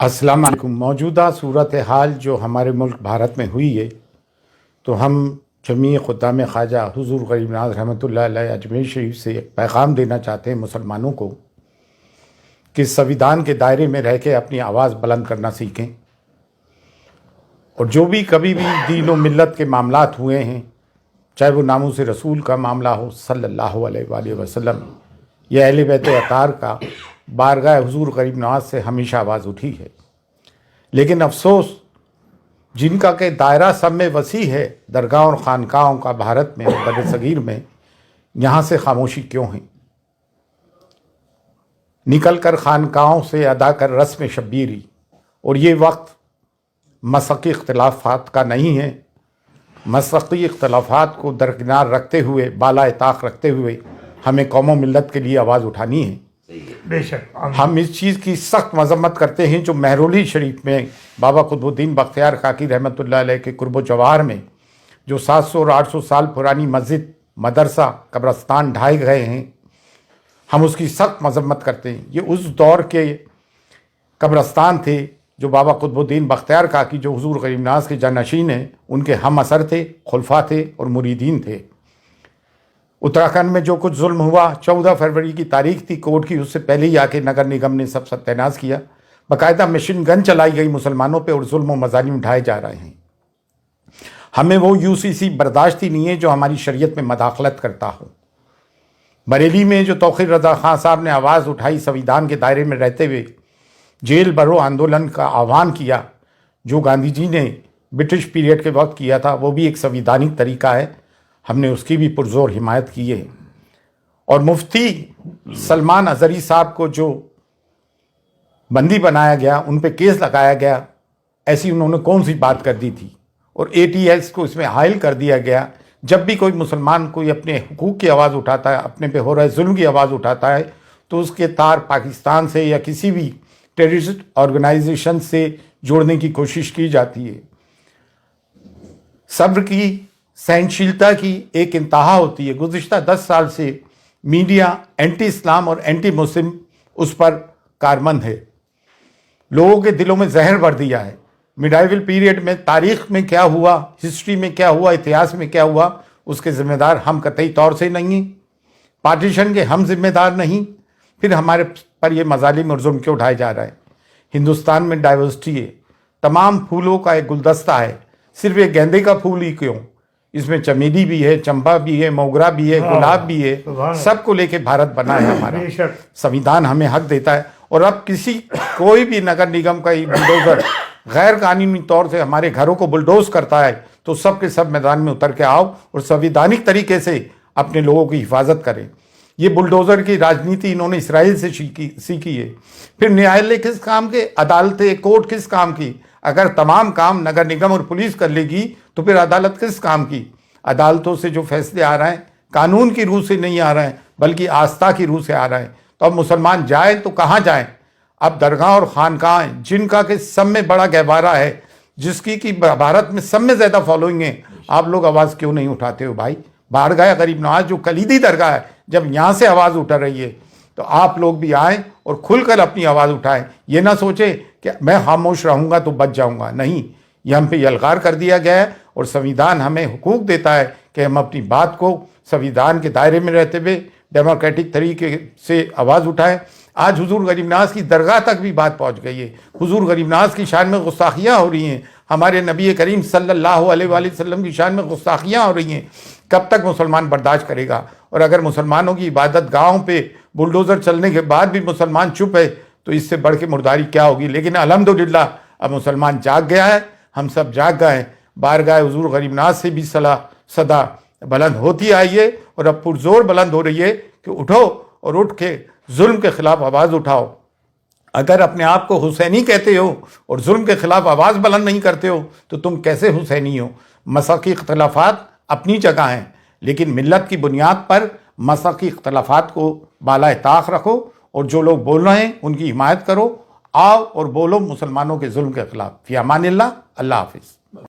السلام علیکم۔ موجودہ صورتحال جو ہمارے ملک بھارت میں ہوئی ہے تو ہم جمیع خدام خواجہ حضور غریب نواز رحمۃ اللہ علیہ اجمیر شریف سے ایک پیغام دینا چاہتے ہیں مسلمانوں کو کہ سویدھان کے دائرے میں رہ کے اپنی آواز بلند کرنا سیکھیں، اور جو بھی کبھی بھی دین و ملت کے معاملات ہوئے ہیں، چاہے وہ ناموس رسول کا معاملہ ہو صلی اللہ علیہ وآلہ وسلم یا اہل بیت اطہار کا، بارگاہ حضور غریب نواز سے ہمیشہ آواز اٹھی ہے۔ لیکن افسوس جن کا کہ دائرہ سب میں وسیع ہے، درگاہ اور خانقاہوں کا بھارت میں اور بر صغیر میں، یہاں سے خاموشی کیوں ہے؟ نکل کر خانقاہوں سے ادا کر رسم شبیری، اور یہ وقت مسلکی اختلافات کا نہیں ہے۔ مسلکی اختلافات کو درکنار رکھتے ہوئے، بالا طاق رکھتے ہوئے ہمیں قوم و ملت کے لیے آواز اٹھانی ہے۔ بے شک ہم اس چیز کی سخت مذمت کرتے ہیں جو مہرولی شریف میں بابا قطب الدین بختیار کاکی رحمۃ اللہ علیہ کے قرب و جوار میں جو 700 اور 800 سال پرانی مسجد، مدرسہ، قبرستان ڈھائے گئے ہیں، ہم اس کی سخت مذمت کرتے ہیں۔ یہ اس دور کے قبرستان تھے جو بابا قطب الدین بختیار کاکی جو حضور غریب نواز کے جانشین ہیں، ان کے ہم اثر تھے، خلفاء تھے اور مریدین تھے۔ اتراکھنڈ میں جو کچھ ظلم ہوا، 14 فروری کی تاریخ تھی کورٹ کی، اس سے پہلے ہی آ کے نگر نگم نے سب ستیہ ناش کیا، باقاعدہ مشین گن چلائی گئی مسلمانوں پہ اور ظلم و مظالم اٹھائے جا رہے ہیں۔ ہمیں وہ UCC برداشت ہی نہیں ہے جو ہماری شریعت میں مداخلت کرتا ہو۔ بریلی میں جو توقیر رضا خان صاحب نے آواز اٹھائی، سویدھان کے دائرے میں رہتے ہوئے جیل بھرو آندولن کا آہوان کیا، جو گاندھی جی نے برٹش پیریڈ کے وقت کیا تھا، وہ بھی ایک سویدھانک طریقہ ہے، ہم نے اس کی بھی پرزور حمایت کی ہے۔ اور مفتی سلمان اظہری صاحب کو جو بندی بنایا گیا، ان پہ کیس لگایا گیا، ایسی انہوں نے کون سی بات کر دی تھی، اور ATS کو اس میں حائل کر دیا گیا۔ جب بھی کوئی مسلمان کوئی اپنے حقوق کی آواز اٹھاتا ہے، اپنے پہ ہو رہے ظلم کی آواز اٹھاتا ہے، تو اس کے تار پاکستان سے یا کسی بھی ٹیررسٹ آرگنائزیشن سے جوڑنے کی کوشش کی جاتی ہے۔ صبر کی، سہنشیلتا کی ایک انتہا ہوتی ہے۔ گزشتہ 10 سال سے میڈیا اینٹی اسلام اور اینٹی مسلم اس پر کارمند ہے، لوگوں کے دلوں میں زہر بھر دیا ہے۔ میڈائیول پیریڈ میں تاریخ میں کیا ہوا، ہسٹری میں کیا ہوا، اتہاس میں کیا ہوا، اس کے ذمہ دار ہم قطعی طور سے نہیں ہیں، پارٹیشن کے ہم ذمہ دار نہیں، پھر ہمارے پر یہ مظالم اور ظلم کیوں اٹھائے جا رہے ہیں؟ ہندوستان میں ڈائیورسٹی ہے، تمام پھولوں کا ایک گلدستہ ہے، صرف ایک گیندے کا پھول ہی کیوں؟ اس میں چمیلی بھی ہے، چمپا بھی ہے، موگرا بھی ہے، گلاب بھی ہے، سب کو لے کے بھارت بنا ہے ہمارا۔ سویدھان ہمیں حق دیتا ہے، اور اب کوئی بھی نگر نگم کا بلڈوزر غیر قانونی طور سے ہمارے گھروں کو بلڈوز کرتا ہے تو سب کے سب میدان میں اتر کے آؤ اور سویدھانک طریقے سے اپنے لوگوں کی حفاظت کریں۔ یہ بلڈوزر کی راجنیتی انہوں نے اسرائیل سے سیکھی ہے۔ پھر نیالیہ کس کام کے، عدالتیں، کورٹ کس کام کی؟ اگر تمام کام نگر نگم اور پولیس کر لے گی تو پھر عدالت کس کام کی؟ عدالتوں سے جو فیصلے آ رہے ہیں قانون کی روح سے نہیں آ رہے ہیں بلکہ آستھا کی روح سے آ رہے ہیں۔ تو اب مسلمان جائیں تو کہاں جائیں؟ اب درگاہ اور خانقاہ جن کا کہ سب میں بڑا گہوارہ ہے، جس کی کہ بھارت میں سب میں زیادہ فالوئنگ ہے، آپ لوگ آواز کیوں نہیں اٹھاتے ہو بھائی؟ بارگاہ غریب نواز جو کلیدی درگاہ ہے، جب یہاں سے آواز اٹھ رہی ہے تو آپ لوگ بھی آئیں اور کھل کر اپنی آواز اٹھائیں۔ یہ نہ سوچیں کہ میں خاموش رہوں گا تو بچ جاؤں گا، نہیں، یہ ہم پہ یلغار کر دیا گیا ہے، اور سویدھان ہمیں حقوق دیتا ہے کہ ہم اپنی بات کو سویدھان کے دائرے میں رہتے ہوئے ڈیموکریٹک طریقے سے آواز اٹھائیں۔ آج حضور غریب نواز کی درگاہ تک بھی بات پہنچ گئی ہے، حضور غریب نواز کی شان میں گستاخیاں ہو رہی ہیں، ہمارے نبی کریم صلی اللہ علیہ وآلہ وسلم کی شان میں گستاخیاں ہو رہی ہیں۔ کب تک مسلمان برداشت کرے گا؟ اور اگر مسلمانوں کی عبادت گاہوں پہ بلڈوزر چلنے کے بعد بھی مسلمان چپ ہے تو اس سے بڑھ کے مرداری کیا ہوگی؟ لیکن الحمدللہ اب مسلمان جاگ گیا ہے، ہم سب جاگ گئے ہیں۔ بارگاہ حضور غریب نواز سے بھی صدا بلند ہوتی آئی ہے، اور اب پرزور بلند ہو رہی ہے کہ اٹھو اور اٹھ کے ظلم کے خلاف آواز اٹھاؤ۔ اگر اپنے آپ کو حسینی کہتے ہو اور ظلم کے خلاف آواز بلند نہیں کرتے ہو تو تم کیسے حسینی ہو؟ مسلکی اختلافات اپنی جگہ ہیں، لیکن ملت کی بنیاد پر مسلکی اختلافات کو بالائے طاق رکھو، اور جو لوگ بول رہے ہیں ان کی حمایت کرو، آؤ اور بولو مسلمانوں کے ظلم کے خلاف۔ فی امان اللہ، اللہ حافظ۔